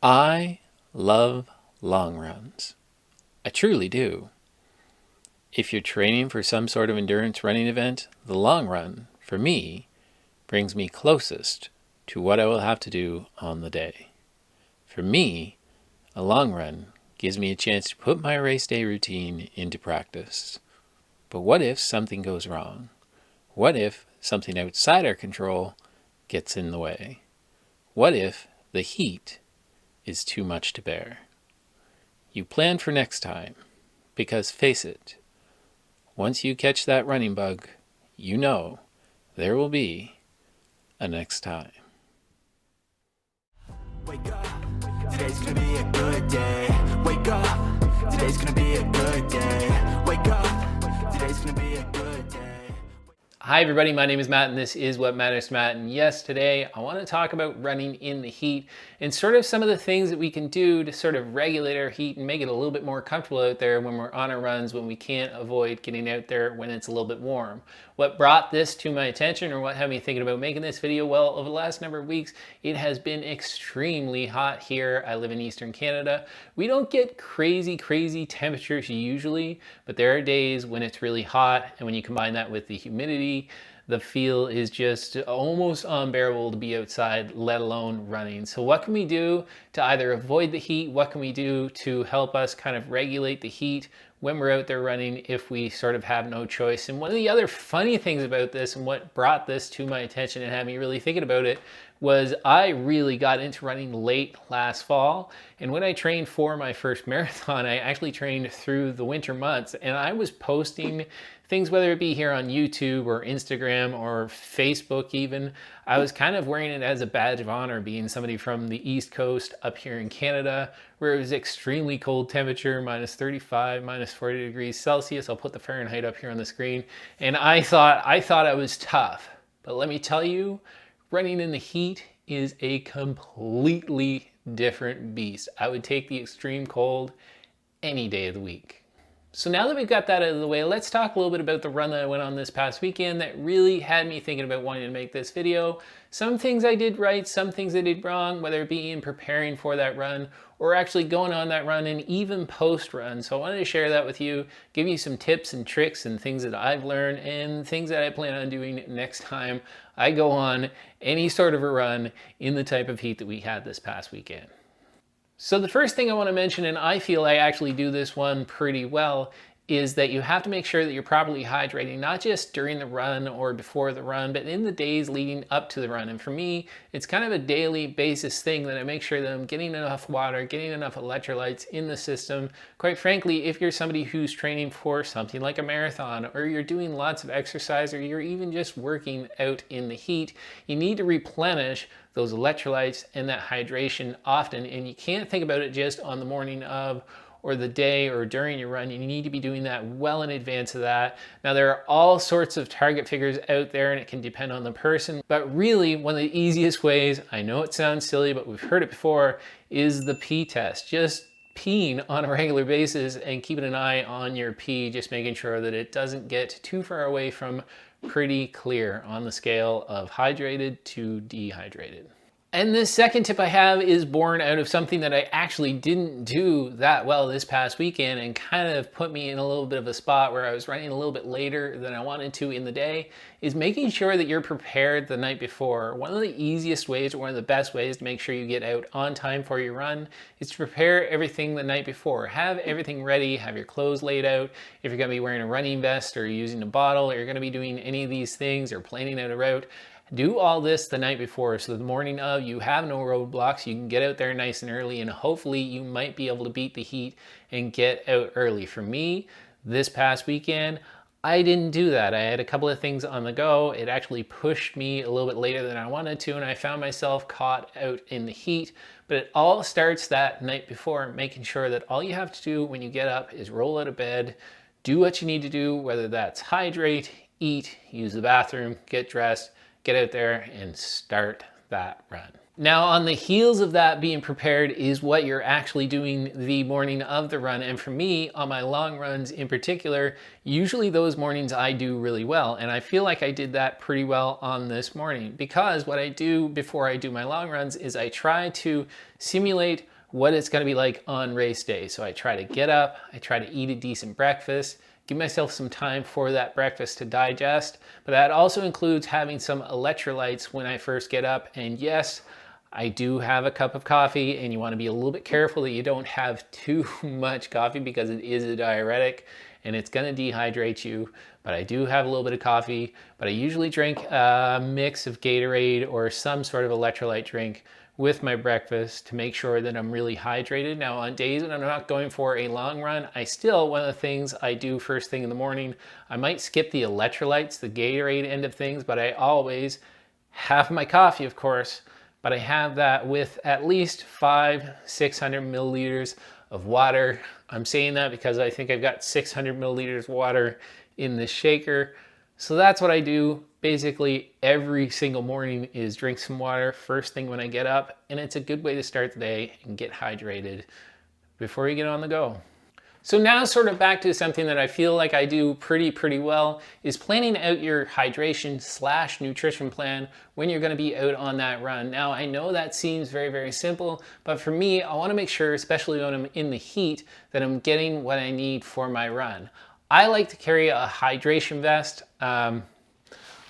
I love long runs. I truly do. If you're training for some sort of endurance running event, the long run, for me, brings me closest to what I will have to do on the day. For me, a long run gives me a chance to put my race day routine into practice. But what if something goes wrong? What if something outside our control gets in the way? What if the heat is too much to bear? You plan for next time, because face it, once you catch that running bug, you know there will be a next time. Wake up, today's gonna be a good day. Wake up, today's gonna be a good day. Wake up, today's gonna be a good day. Hi everybody, my name is Matt and this is What Matters to Matt, and yes, today I want to talk about running in the heat and sort of some of the things that we can do to sort of regulate our heat and make it a little bit more comfortable out there when we're on our runs, when we can't avoid getting out there when it's a little bit warm. What brought this to my attention, or what had me thinking about making this video? Well, over the last number of weeks, it has been extremely hot here. I live in Eastern Canada. We don't get crazy temperatures usually, but there are days when it's really hot, and when you combine that with the humidity, the feel is just almost unbearable to be outside, let alone running. So what can we do to either avoid the heat? What can we do to help us kind of regulate the heat when we're out there running if we sort of have no choice? And one of the other funny things about this, and what brought this to my attention and had me really thinking about it, was I really got into running late last fall. And when I trained for my first marathon, I actually trained through the winter months, and I was posting things, whether it be here on YouTube or Instagram or Facebook even. I was kind of wearing it as a badge of honor, being somebody from the East Coast up here in Canada, where it was extremely cold temperature, minus 35, minus 40 degrees Celsius. I'll put the Fahrenheit up here on the screen. And I thought I was tough. But let me tell you, running in the heat is a completely different beast. I would take the extreme cold any day of the week. So now that we've got that out of the way, let's talk a little bit about the run that I went on this past weekend that really had me thinking about wanting to make this video. Some things I did right, some things I did wrong, whether it be in preparing for that run or actually going on that run and even post-run. So I wanted to share that with you, give you some tips and tricks and things that I've learned and things that I plan on doing next time I go on any sort of a run in the type of heat that we had this past weekend. So the first thing I want to mention, and I feel I actually do this one pretty well, is that you have to make sure that you're properly hydrating, not just during the run or before the run, but in the days leading up to the run. And for me, it's kind of a daily basis thing that I make sure that I'm getting enough water, getting enough electrolytes in the system. Quite frankly, if you're somebody who's training for something like a marathon, or you're doing lots of exercise, or you're even just working out in the heat, you need to replenish those electrolytes and that hydration often. And you can't think about it just on the morning of, or the day, or during your run. You need to be doing that well in advance of that. Now, there are all sorts of target figures out there, and it can depend on the person, but really one of the easiest ways, I know it sounds silly, but we've heard it before, is the pee test. Just peeing on a regular basis and keeping an eye on your pee, just making sure that it doesn't get too far away from pretty clear on the scale of hydrated to dehydrated. And the second tip I have is born out of something that I actually didn't do that well this past weekend and kind of put me in a little bit of a spot where I was running a little bit later than I wanted to in the day, is making sure that you're prepared the night before. One of the easiest ways, or one of the best ways to make sure you get out on time for your run, is to prepare everything the night before. Have everything ready, have your clothes laid out. If you're gonna be wearing a running vest or using a bottle, or you're gonna be doing any of these things or planning out a route, do all this the night before, so the morning of, you have no roadblocks. You can get out there nice and early, and hopefully you might be able to beat the heat and get out early. For me, this past weekend, I didn't do that. I had a couple of things on the go. It actually pushed me a little bit later than I wanted to, and I found myself caught out in the heat. But it all starts that night before, making sure that all you have to do when you get up is roll out of bed, do what you need to do, whether that's hydrate, eat, use the bathroom, get dressed, get out there and start that run. Now, on the heels of that being prepared is what you're actually doing the morning of the run. And for me, on my long runs in particular, usually those mornings I do really well. And I feel like I did that pretty well on this morning, because what I do before I do my long runs is I try to simulate what it's going to be like on race day. So I try to get up, I try to eat a decent breakfast, give myself some time for that breakfast to digest, but that also includes having some electrolytes when I first get up. And yes, I do have a cup of coffee, and you want to be a little bit careful that you don't have too much coffee because it is a diuretic and it's going to dehydrate you. But I do have a little bit of coffee, but I usually drink a mix of Gatorade or some sort of electrolyte drink with my breakfast to make sure that I'm really hydrated. Now, on days when I'm not going for a long run, one of the things I do first thing in the morning, I might skip the electrolytes, the Gatorade end of things, but I always have my coffee, of course, but I have that with at least 600 milliliters of water. I'm saying that because I think I've got 600 milliliters of water in this shaker. So that's what I do basically every single morning, is drink some water first thing when I get up, and it's a good way to start the day and get hydrated before you get on the go. So now sort of back to something that I feel like I do pretty well, is planning out your hydration / nutrition plan when you're going to be out on that run. Now, I know that seems very simple, but for me, I want to make sure, especially when I'm in the heat, that I'm getting what I need for my run. I like to carry a hydration vest.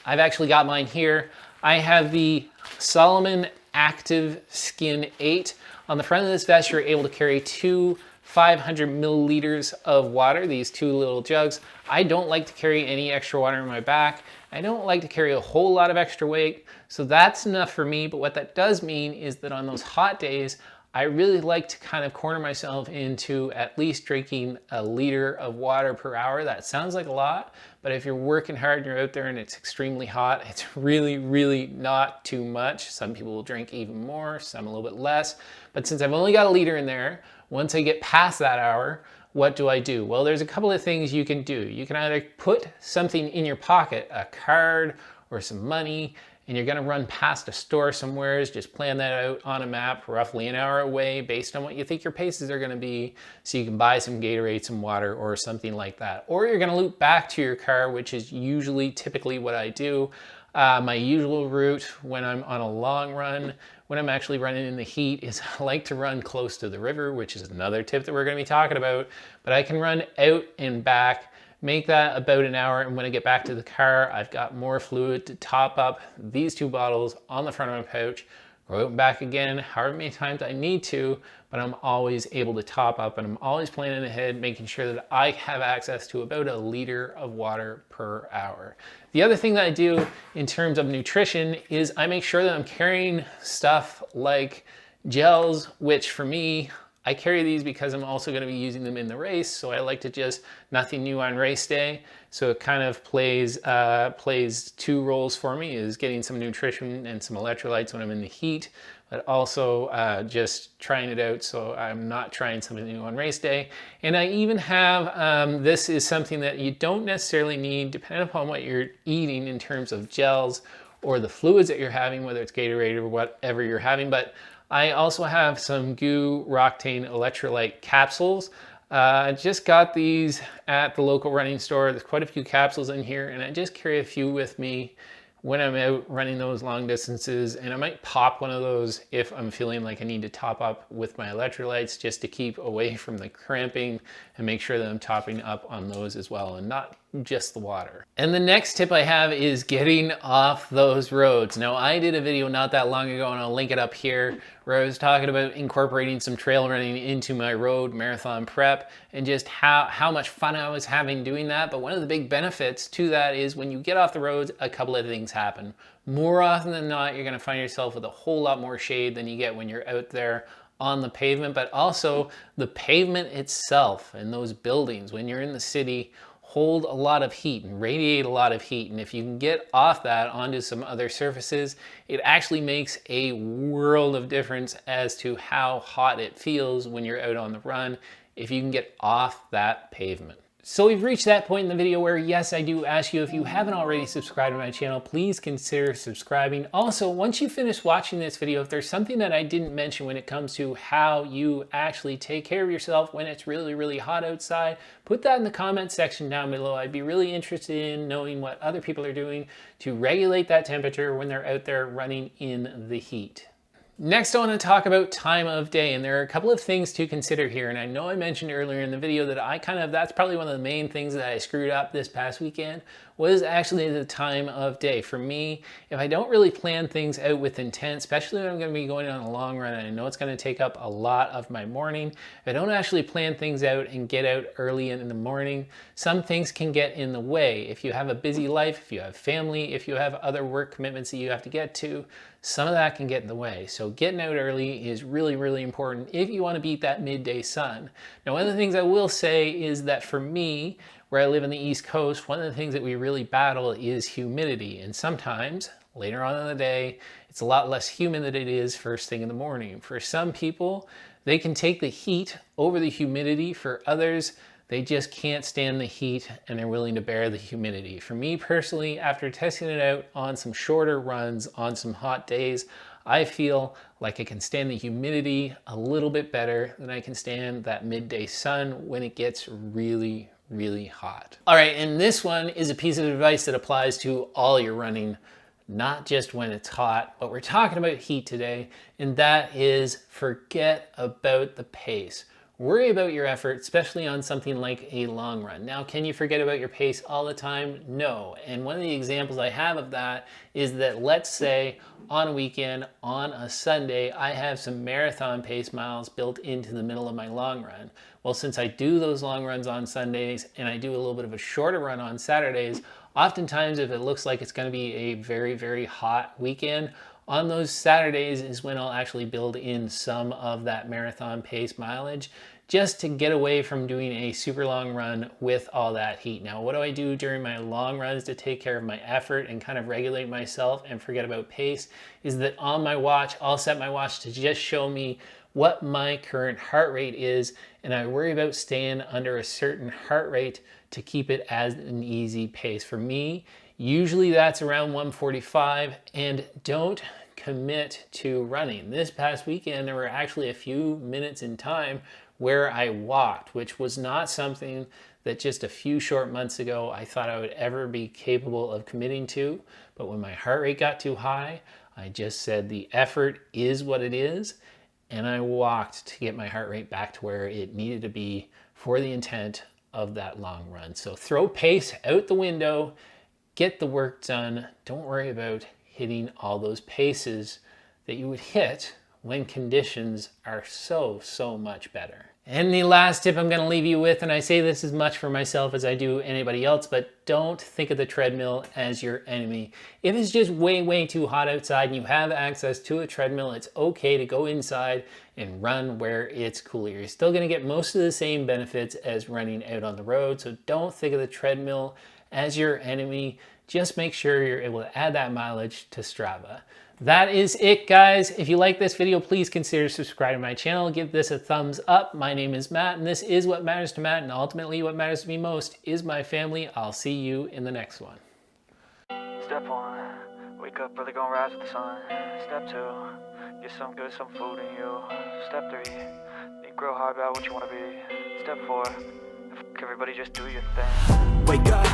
I've actually got mine here. I have the Salomon Active Skin 8. On the front of this vest, you're able to carry 2 500 milliliters of water, these 2 little jugs. I don't like to carry any extra water in my back. I don't like to carry a whole lot of extra weight, so that's enough for me. But what that does mean is that on those hot days, I really like to kind of corner myself into at least drinking a liter of water per hour. That sounds like a lot, but if you're working hard and you're out there and it's extremely hot, it's really not too much. Some people will drink even more, some a little bit less. But since I've only got a liter in there, once I get past that hour, what do I do? Well, there's a couple of things you can do. You can either put something in your pocket, a card or some money, and you're going to run past a store somewhere. Just plan that out on a map, roughly an hour away based on what you think your paces are going to be, so you can buy some Gatorade, some water, or something like that. Or you're going to loop back to your car, which is typically what I do. My usual route when I'm on a long run, when I'm actually running in the heat, is I like to run close to the river, which is another tip that we're going to be talking about. But I can run out and back, make that about an hour, and when I get back to the car, I've got more fluid to top up these 2 bottles on the front of my pouch, go out and back again, however many times I need to, but I'm always able to top up, and I'm always planning ahead, making sure that I have access to about a liter of water per hour. The other thing that I do in terms of nutrition is I make sure that I'm carrying stuff like gels, which for me, I carry these because I'm also going to be using them in the race, so I like to just nothing new on race day. So it kind of plays 2 roles for me, is getting some nutrition and some electrolytes when I'm in the heat, but also just trying it out so I'm not trying something new on race day. And I even have, this is something that you don't necessarily need depending upon what you're eating in terms of gels or the fluids that you're having, whether it's Gatorade or whatever you're having, but I also have some Goo Roctane electrolyte capsules. I just got these at the local running store. There's quite a few capsules in here, and I just carry a few with me when I'm out running those long distances, and I might pop one of those if I'm feeling like I need to top up with my electrolytes, just to keep away from the cramping and make sure that I'm topping up on those as well, and not just the water. And the next tip I have is getting off those roads. Now, I did a video not that long ago, and I'll link it up here, where I was talking about incorporating some trail running into my road marathon prep, and just how much fun I was having doing that. But one of the big benefits to that is when you get off the roads, a couple of things happen. More often than not, you're going to find yourself with a whole lot more shade than you get when you're out there on the pavement, but also the pavement itself and those buildings when you're in the city hold a lot of heat and radiate a lot of heat. And if you can get off that onto some other surfaces, it actually makes a world of difference as to how hot it feels when you're out on the run if you can get off that pavement. So we've reached that point in the video where, yes, I do ask you, if you haven't already subscribed to my channel, please consider subscribing. Also, once you finish watching this video, if there's something that I didn't mention when it comes to how you actually take care of yourself when it's really hot outside, put that in the comment section down below. I'd be really interested in knowing what other people are doing to regulate that temperature when they're out there running in the heat. Next, I want to talk about time of day, and there are a couple of things to consider here. And I know I mentioned earlier in the video that that's probably one of the main things that I screwed up this past weekend, was actually the time of day. For me, if I don't really plan things out with intent, especially when I'm going to be going on a long run and I know it's going to take up a lot of my morning, if I don't actually plan things out and get out early in the morning, some things can get in the way. If you have a busy life, if you have family, if you have other work commitments that you have to get to, some of that can get in the way. So getting out early is really, really important if you want to beat that midday sun. Now, one of the things I will say is that for me, where I live in the East Coast, one of the things that we really battle is humidity. And sometimes later on in the day, it's a lot less humid than it is first thing in the morning. For some people, they can take the heat over the humidity. For others, they just can't stand the heat and they're willing to bear the humidity. For me personally, after testing it out on some shorter runs, on some hot days, I feel like I can stand the humidity a little bit better than I can stand that midday sun when it gets really, really hot. All right, and this one is a piece of advice that applies to all your running, not just when it's hot, but we're talking about heat today, and that is forget about the pace. Worry about your effort, especially on something like a long run. Now, can you forget about your pace all the time? No. And one of the examples I have of that is that, let's say on a weekend, on a Sunday, I have some marathon pace miles built into the middle of my long run. Well, since I do those long runs on Sundays and I do a little bit of a shorter run on Saturdays, oftentimes if it looks like it's going to be a very, very hot weekend, on those Saturdays is when I'll actually build in some of that marathon pace mileage just to get away from doing a super long run with all that heat. Now, what do I do during my long runs to take care of my effort and kind of regulate myself and forget about pace is that on my watch, I'll set my watch to just show me what my current heart rate is, and I worry about staying under a certain heart rate to keep it as an easy pace. For me, usually that's around 145, and don't commit to running. This past weekend, there were actually a few minutes in time where I walked, which was not something that just a few short months ago I thought I would ever be capable of committing to. But when my heart rate got too high, I just said the effort is what it is, and I walked to get my heart rate back to where it needed to be for the intent of that long run. So throw pace out the window, get the work done. Don't worry about hitting all those paces that you would hit when conditions are so much better. And the last tip I'm going to leave you with, and I say this as much for myself as I do anybody else, but don't think of the treadmill as your enemy. If it's just way too hot outside and you have access to a treadmill, it's okay to go inside and run where it's cooler. You're still going to get most of the same benefits as running out on the road, so don't think of the treadmill as your enemy. Just make sure you're able to add that mileage to Strava. That is it, guys. If you like this video, please consider subscribing to my channel. Give this a thumbs up. My name is Matt, and this is What Matters to Matt, and ultimately what matters to me most is my family. I'll see you in the next one. Step 1, wake up early, gonna rise with the sun. Step 2, get some food in you. Step 3, think real hard about what you wanna be. Step 4, everybody just do your thing. Wake up,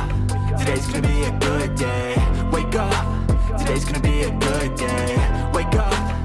today's gonna be a good day. Wake up, today's gonna be a good day. Wake up.